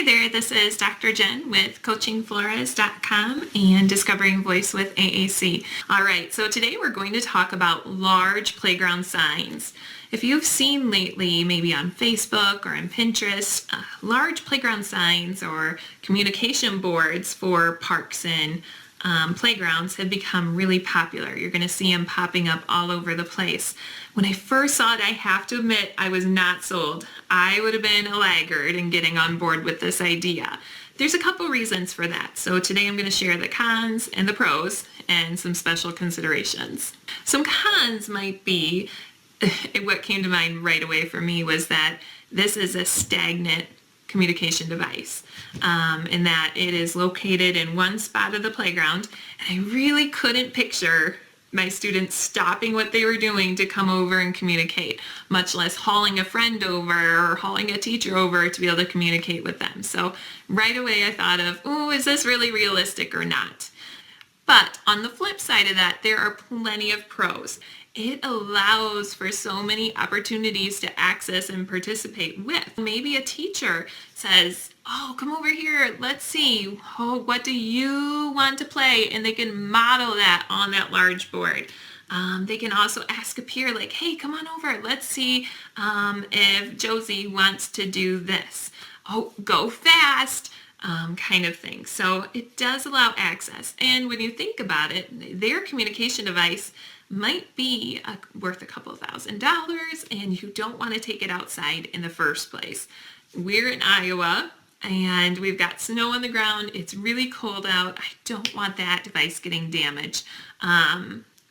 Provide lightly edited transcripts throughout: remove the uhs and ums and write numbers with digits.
Hi there, this is Dr. Jen with CoachingFlores.com and Discovering Voice with AAC. All right, so today we're going to talk about large playground signs. If you've seen lately, maybe on Facebook or on Pinterest, large playground signs or communication boards for parks and playgrounds have become really popular. You're going to see them popping up all over the place. When I first saw it, I have to admit I was not sold. I would have been a laggard in getting on board with this idea. There's a couple reasons for that. So today I'm going to share the cons and the pros and some special considerations. Some cons might be, what came to mind right away for me was that this is a stagnant communication device, in that it is located in one spot of the playground, and I really couldn't picture my students stopping what they were doing to come over and communicate, much less hauling a friend over or hauling a teacher over to be able to communicate with them. So right away I thought of, oh, is this really realistic or not? But on the flip side of that, there are plenty of pros. It allows for so many opportunities to access and participate with. Maybe a teacher says, oh, come over here, let's see, what do you want to play? And they can model that on that large board. They can also ask a peer, like, hey, come on over, let's see if Josie wants to do this. Oh, go fast. Kind of thing. So it does allow access. And when you think about it, their communication device might be worth a couple $1,000s, and you don't want to take it outside in the first place. We're in Iowa and we've got snow on the ground. It's really cold out. I don't want that device getting damaged.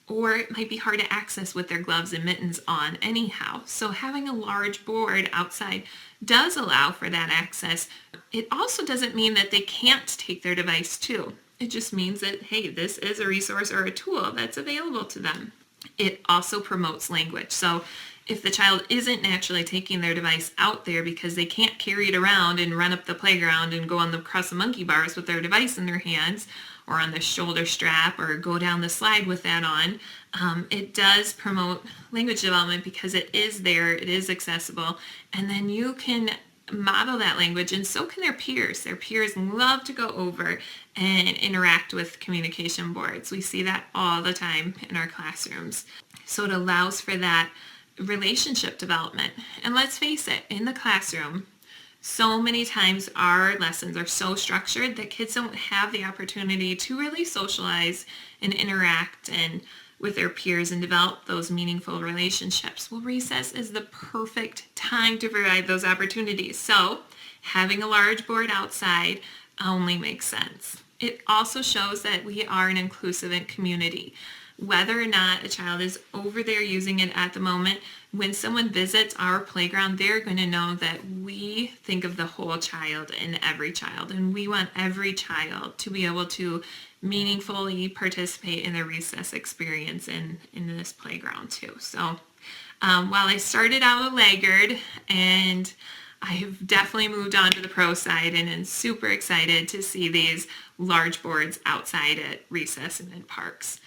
Or it might be hard to access with their gloves and mittens on anyhow. So having a large board outside does allow for that access. It also doesn't mean that they can't take their device too. It just means that, hey, this is a resource or a tool that's available to them. It also promotes language. So if the child isn't naturally taking their device out there because they can't carry it around and run up the playground and go across the monkey bars with their device in their hands, or on the shoulder strap, or go down the slide with that on, it does promote language development because it is there, it is accessible, and then you can model that language, and so can their peers. Their peers love to go over and interact with communication boards. We see that all the time in our classrooms. So it allows for that relationship development. And let's face it, in the classroom, so many times our lessons are so structured that kids don't have the opportunity to really socialize and interact and with their peers and develop those meaningful relationships. Well, recess is the perfect time to provide those opportunities. So having a large board outside only makes sense. It also shows that we are an inclusive community. Whether or not a child is over there using it at the moment, when someone visits our playground, they're going to know that we think of the whole child and every child, and we want every child to be able to meaningfully participate in their recess experience in this playground too. So while I started out a laggard, and I have definitely moved on to the pro side and am super excited to see these large boards outside at recess and in parks.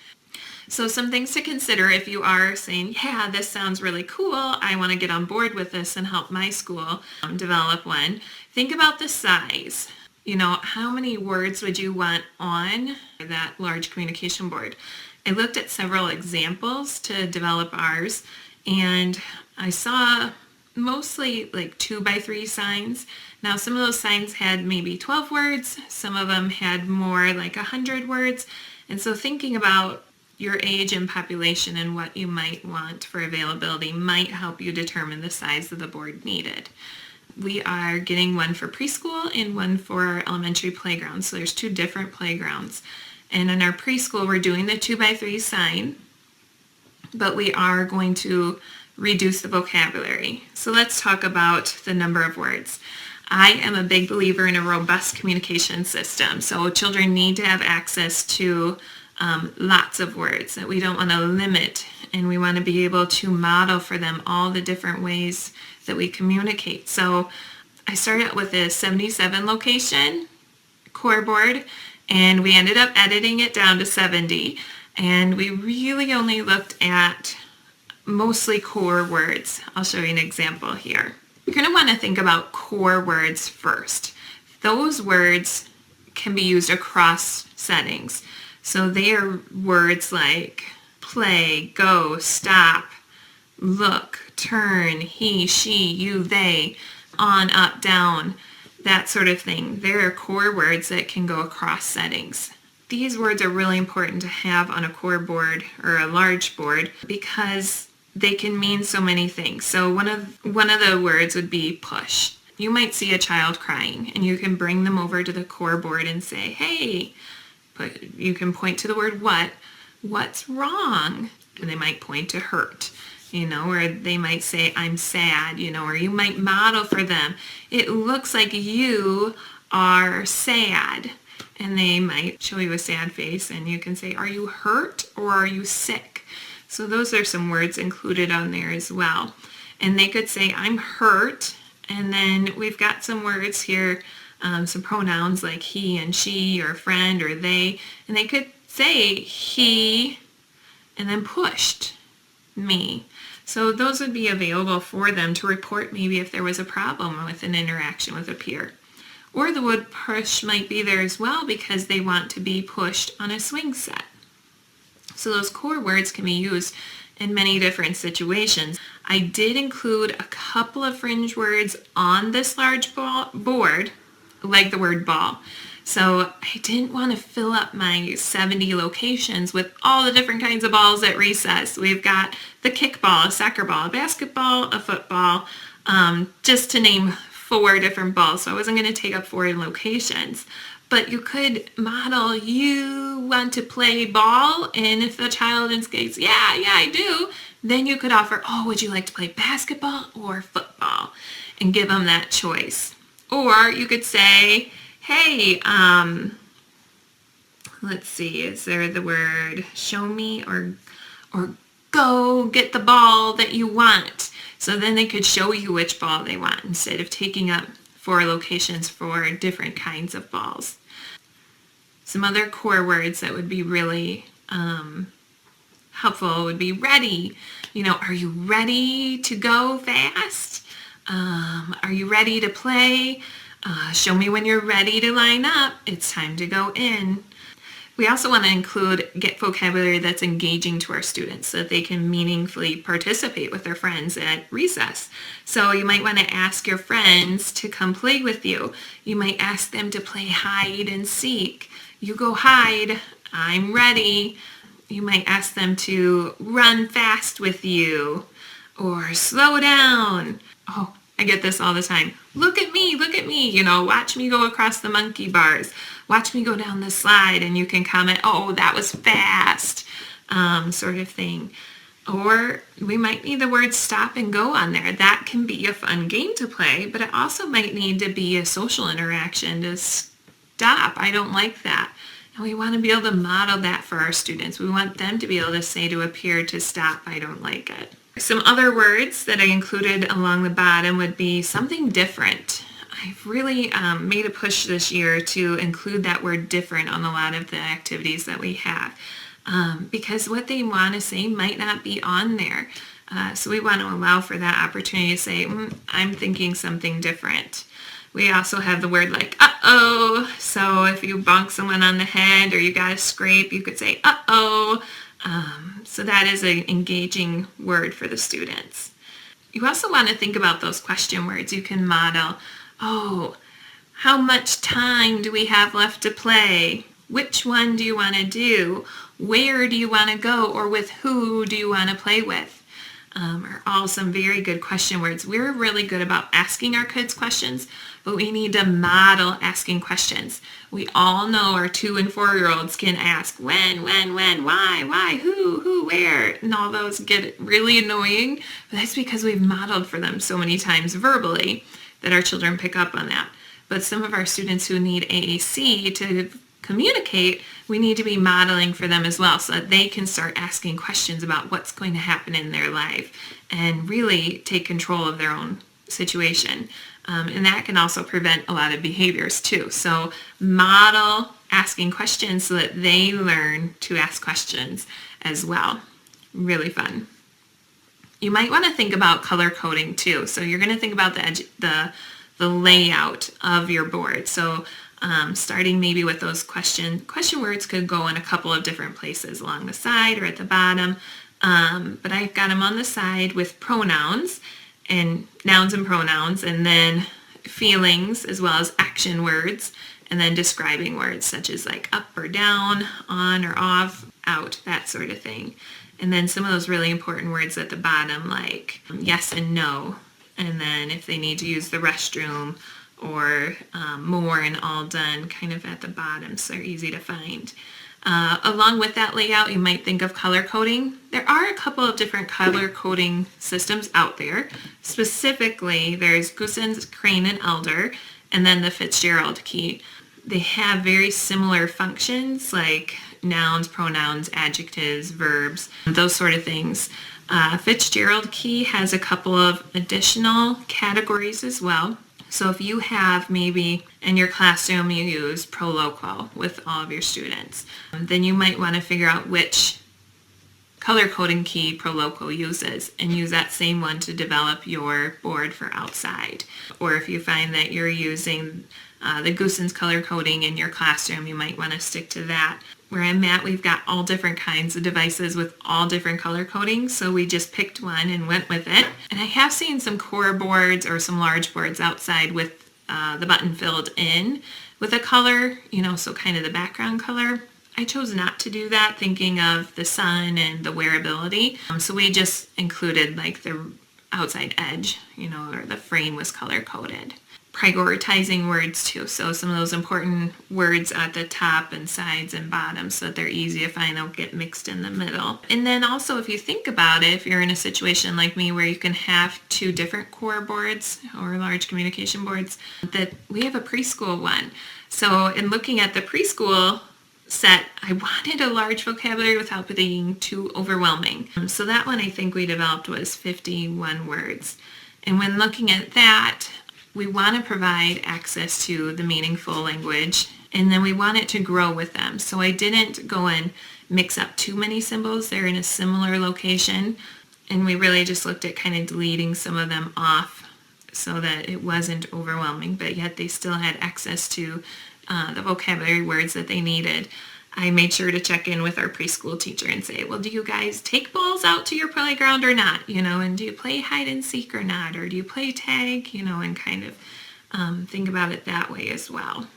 So some things to consider if you are saying, yeah, this sounds really cool, I want to get on board with this and help my school develop one. Think about the size. You know, how many words would you want on that large communication board? I looked at several examples to develop ours, and I saw mostly like 2x3 signs. Now some of those signs had maybe 12 words, some of them had more like 100 words. And so thinking about your age and population and what you might want for availability might help you determine the size of the board needed. We are getting one for preschool and one for our elementary playground. So there's two different playgrounds. And in our preschool, we're doing the 2x3 sign, but we are going to reduce the vocabulary. So let's talk about the number of words. I am a big believer in a robust communication system. So children need to have access to lots of words, that we don't want to limit, and we want to be able to model for them all the different ways that we communicate. So I started out with a 77 location core board, and we ended up editing it down to 70, and we really only looked at mostly core words. I'll show you an example here. You're going to want to think about core words first. those words can be used across settings. So they are words like play, go, stop, look, turn, he, she, you, they, on, up, down, that sort of thing. There are core words that can go across settings. These words are really important to have on a core board or a large board because they can mean so many things. So one of the words would be push. You might see a child crying and you can bring them over to the core board and say, hey, you can point to the word what's wrong? And they might point to hurt, or they might say, I'm sad, or you might model for them. It looks like you are sad. And they might show you a sad face and you can say, are you hurt or are you sick? So those are some words included on there as well. And they could say, I'm hurt. And then we've got some words here, some pronouns like he and she or friend or they. And they could say he and then pushed me. So those would be available for them to report maybe if there was a problem with an interaction with a peer. Or the word push might be there as well because they want to be pushed on a swing set. So those core words can be used in many different situations. I did include a couple of fringe words on this large board, like the word ball. So I didn't want to fill up my 70 locations with all the different kinds of balls at recess. We've got the kickball, a soccer ball, a basketball, a football, just to name 4 different balls. So I wasn't going to take up 4 locations. But you could model, you want to play ball? And if the child indicates, yeah, I do, then you could offer, would you like to play basketball or football? And give them that choice. Or you could say, hey, let's see, is there the word show me or go get the ball that you want? So then they could show you which ball they want instead of taking up 4 locations for different kinds of balls. Some other core words that would be really helpful would be ready. Are you ready to go fast? Are you ready to play? Show me when you're ready to line up. It's time to go in. We also want to get vocabulary that's engaging to our students so that they can meaningfully participate with their friends at recess. So you might want to ask your friends to come play with you. You might ask them to play hide and seek. You go hide, I'm ready. You might ask them to run fast with you or slow down. Oh, I get this all the time. Look at me, watch me go across the monkey bars. Watch me go down the slide, and you can comment, that was fast, sort of thing. Or we might need the word stop and go on there. That can be a fun game to play, but it also might need to be a social interaction to stop. I don't like that. And we want to be able to model that for our students. We want them to be able to say to a peer to stop, I don't like it. Some other words that I included along the bottom would be something different. I've really made a push this year to include that word different on a lot of the activities that we have because what they want to say might not be on there. So we want to allow for that opportunity to say, I'm thinking something different. We also have the word like, uh-oh. So if you bonk someone on the head or you got a scrape, you could say, uh-oh. So that is an engaging word for the students. You also want to think about those question words. You can model, how much time do we have left to play? Which one do you want to do? Where do you want to go? Or with who do you want to play with? Are all some very good question words. We're really good about asking our kids questions, but we need to model asking questions. We all know our 2 and 4-year-olds can ask when, why, who, where, and all those get really annoying, but that's because we've modeled for them so many times verbally that our children pick up on that. But some of our students who need AAC to communicate, we need to be modeling for them as well so that they can start asking questions about what's going to happen in their life and really take control of their own situation. And that can also prevent a lot of behaviors too. So model asking questions so that they learn to ask questions as well. Really fun. You might want to think about color coding too. So you're going to think about the the layout of your board. So starting maybe with those question words could go in a couple of different places along the side or at the bottom. But I've got them on the side with pronouns and nouns and pronouns, and then feelings as well as action words, and then describing words such as like up or down, on or off, out, that sort of thing. And then some of those really important words at the bottom like yes and no, and then if they need to use the restroom or more and all done kind of at the bottom, so they're easy to find. Along with that layout, you might think of color coding. There are a couple of different color coding systems out there. Specifically, there's Goossens, Crane, and Elder, and then the Fitzgerald key. They have very similar functions like nouns, pronouns, adjectives, verbs, those sort of things. Fitzgerald key has a couple of additional categories as well. So if you have maybe in your classroom you use Proloquo with all of your students, then you might want to figure out which color coding key Proloquo uses and use that same one to develop your board for outside. Or if you find that you're using the Goossens color coding in your classroom, you might want to stick to that. Where I'm at, we've got all different kinds of devices with all different color coding, so we just picked one and went with it. And I have seen some core boards or some large boards outside with the button filled in with a color, so kind of the background color. I chose not to do that, thinking of the sun and the wearability. So we just included like the outside edge, or the frame was color coded. Prioritizing words too, so some of those important words at the top and sides and bottom so that they're easy to find, don't get mixed in the middle. And then also if you think about it, if you're in a situation like me where you can have two different core boards or large communication boards, that we have a preschool one. So in looking at the preschool set, I wanted a large vocabulary without being too overwhelming. So that one I think we developed was 51 words. And when looking at that, we want to provide access to the meaningful language, and then we want it to grow with them. So I didn't go and mix up too many symbols. They're in a similar location, and we really just looked at kind of deleting some of them off so that it wasn't overwhelming, but yet they still had access to the vocabulary words that they needed. I made sure to check in with our preschool teacher and say, well, do you guys take balls out to your playground or not? And do you play hide and seek or not? Or do you play tag? And kind of think about it that way as well.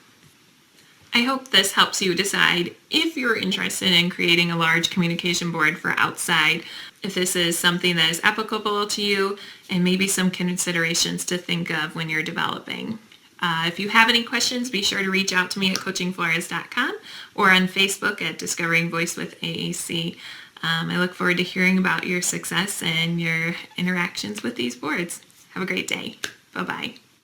I hope this helps you decide if you're interested in creating a large communication board for outside, if this is something that is applicable to you, and maybe some considerations to think of when you're developing. If you have any questions, be sure to reach out to me at coachingflores.com or on Facebook at Discovering Voice with AAC. I look forward to hearing about your success and your interactions with these boards. Have a great day. Bye-bye.